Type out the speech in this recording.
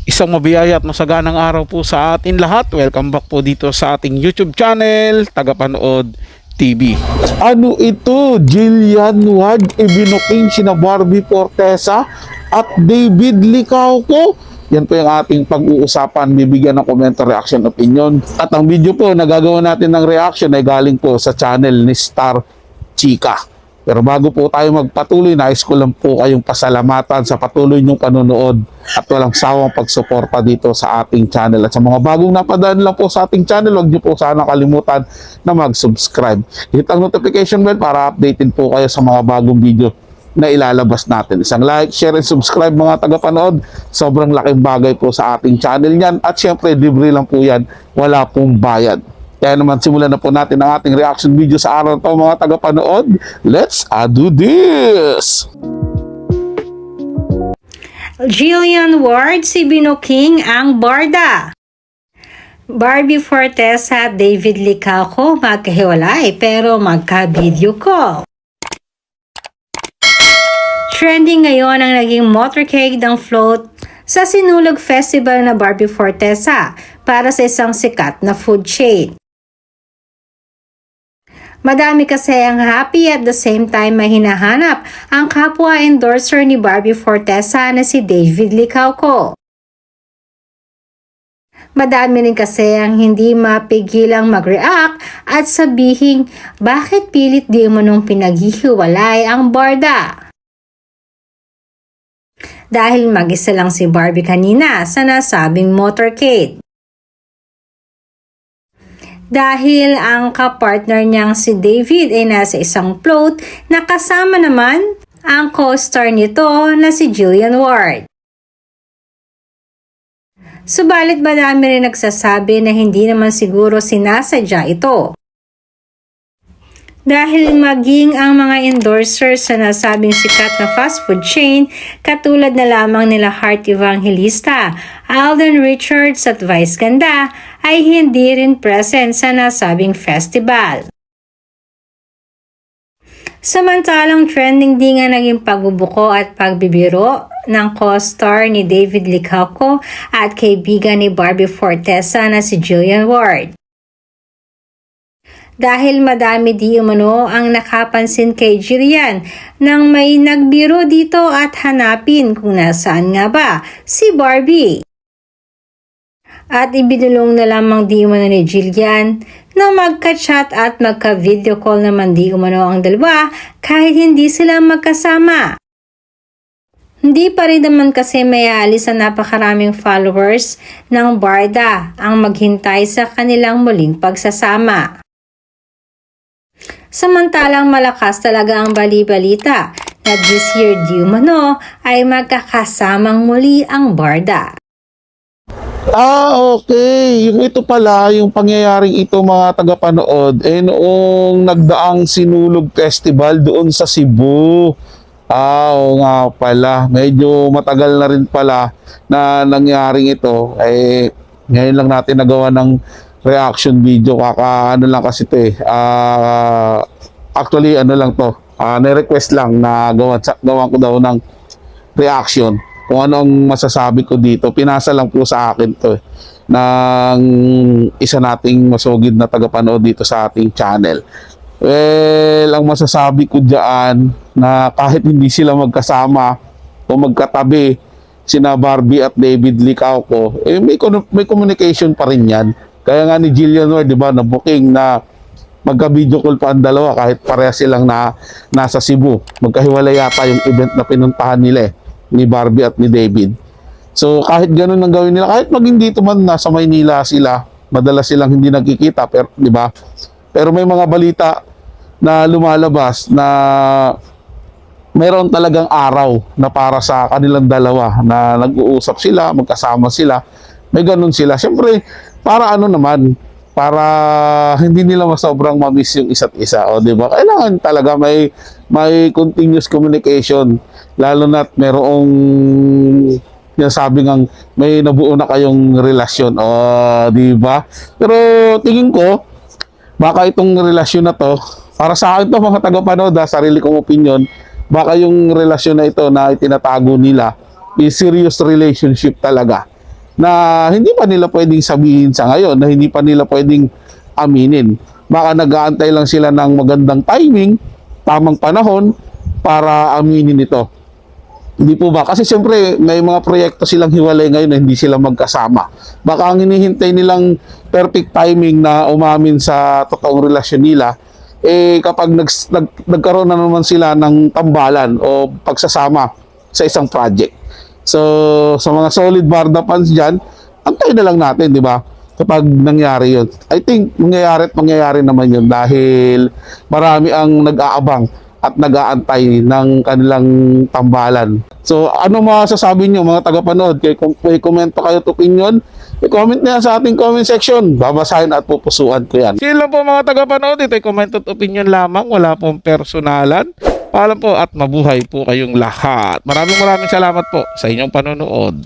Isang mabiyaya at masaganang araw po sa atin lahat. Welcome back po dito sa ating YouTube channel, Tagapanood TV. Ano ito? Jillian Ward ibinuking sina Barbie Fortesa at David Licauco. Yan po yung ating pag-uusapan, bibigyan ng komento, reaction, opinion. At ang video po na gagawin natin ng reaction ay galing po sa channel ni Star Chika. Pero bago po tayo magpatuloy, nais ko lang po kayong pasalamatan sa patuloy niyong panonood at walang sawang pagsuporta dito sa ating channel. At sa mga bagong napadaan lang po sa ating channel, huwag niyo po sana kalimutan na mag-subscribe. Hit ang notification bell para updated po kayo sa mga bagong video na ilalabas natin. Isang like, share, and subscribe mga tagapanood. Sobrang laking bagay po sa ating channel yan. At syempre, libre lang po yan. Wala pong bayad. Kaya naman simulan na po natin ang ating reaction video sa araw to mga tagapanood. Let's do this! Jillian Ward, si binuking ang barda. Barbie Fortesa at David Licauco magkahiwalay pero magka-video call. Trending ngayon ang naging motorcade ng float sa Sinulog Festival na Barbie Fortesa para sa isang sikat na food chain. Madami kasi ang happy at the same time may hinahanap ang kapwa endorser ni Barbie Fortesa na si David Licauco. Madami rin kasi ang hindi mapigilang mag-react at sabihin bakit pilit di mo nung pinaghihiwalay ang barda. Dahil mag-isa lang si Barbie kanina sa nasabing motorcade. Dahil ang kapartner niyang si David ay nasa isang float na kasama naman ang co-star nito na si Jillian Ward. Subalit madami rin nagsasabi na hindi naman siguro sinasadya ito. Dahil maging ang mga endorsers sa nasabing sikat na fast food chain katulad na lamang nila Heart Evangelista, Alden Richards at Vice Ganda ay hindi rin present sa nasabing festival. Samantalang trending din nga naging pagbubuko at pagbibiro ng co-star ni David Licauco at kaibigan ni Barbie Fortesa na si Jillian Ward. Dahil madami di umano ang nakapansin kay Jillian nang may nagbiro dito at hanapin kung nasaan nga ba si Barbie. At ibinulong na lamang di umano ni Jillian na magka-chat at magka-video call naman di umano ang dalawa kahit hindi sila magkasama. Hindi pa rin naman kasi may alis ang napakaraming followers ng barda ang maghintay sa kanilang muling pagsasama. Samantalang malakas talaga ang bali-balita na this year di umano ay magkakasamang muli ang barda. Okay. Yung ito pala, yung pangyayaring ito mga tagapanood, noong nagdaang Sinulog Festival doon sa Cebu. Oo nga pala. Medyo matagal na rin pala na nangyaring ito. Ngayon lang natin nagawa ng reaction video. Ano lang kasi ito actually ano lang to. Na-request lang na gawan ko daw ng reaction. Kung ano ang masasabi ko dito, pinasa lang po sa akin to ng isa nating masugid na tagapanood dito sa ating channel. Well, ang masasabi ko diyan na kahit hindi sila magkasama o magkatabi sina Barbie at David Licauco, may communication pa rin yan. Kaya nga ni Jillian Ward, di ba, na booking na magka-video call pa ang dalawa kahit pareha silang nasa Cebu. Magkahiwalay yata yung event na pinuntahan nila ni Barbie at ni David. So kahit ganun ang gawin nila, kahit maging dito man nasa Maynila sila, madalas silang hindi nagkikita, pero di ba? Pero may mga balita na lumalabas na mayroon talagang araw na para sa kanilang dalawa na nag-uusap sila, magkasama sila. May ganun sila. Siyempre, para ano naman, para hindi nila sobrang ma-miss yung isa't isa, o di ba? Kailangan talaga may continuous communication, lalo na't merong sabi ng may nabuo na kayong relasyon, o di ba? Pero tingin ko baka itong relasyon na to, para sa akin to mga tagapanood, sarili kong opinion, baka yung relasyon na ito na itinatago nila is serious relationship talaga. na hindi pa nila pwedeng sabihin sa ngayon, na hindi pa nila pwedeng aminin. Baka nag-aantay lang sila ng magandang timing, tamang panahon para aminin ito. Hindi po ba? Kasi siyempre may mga proyekto silang hiwalay ngayon na hindi sila magkasama. Baka ang hinihintay nilang perfect timing na umamin sa totoong relasyon nila, kapag nagkaroon na naman sila ng tambalan o pagsasama sa isang project. So, sa mga solid Barda fans dyan, antayin na lang natin, di ba? Kapag nangyari yun. I think mangyayari naman yun dahil marami ang nag-aabang at nag-aantay ng kanilang tambalan. So, ano masasabi nyo mga tagapanood? May komento kayo at opinion? I-comment na yan sa ating comment section. Babasahin at pupusuan ko yan. Sila po mga tagapanood. Ito ay comment at opinion lamang. Wala pong personalan. Paalam po at mabuhay po kayong lahat. Maraming salamat po sa inyong panonood.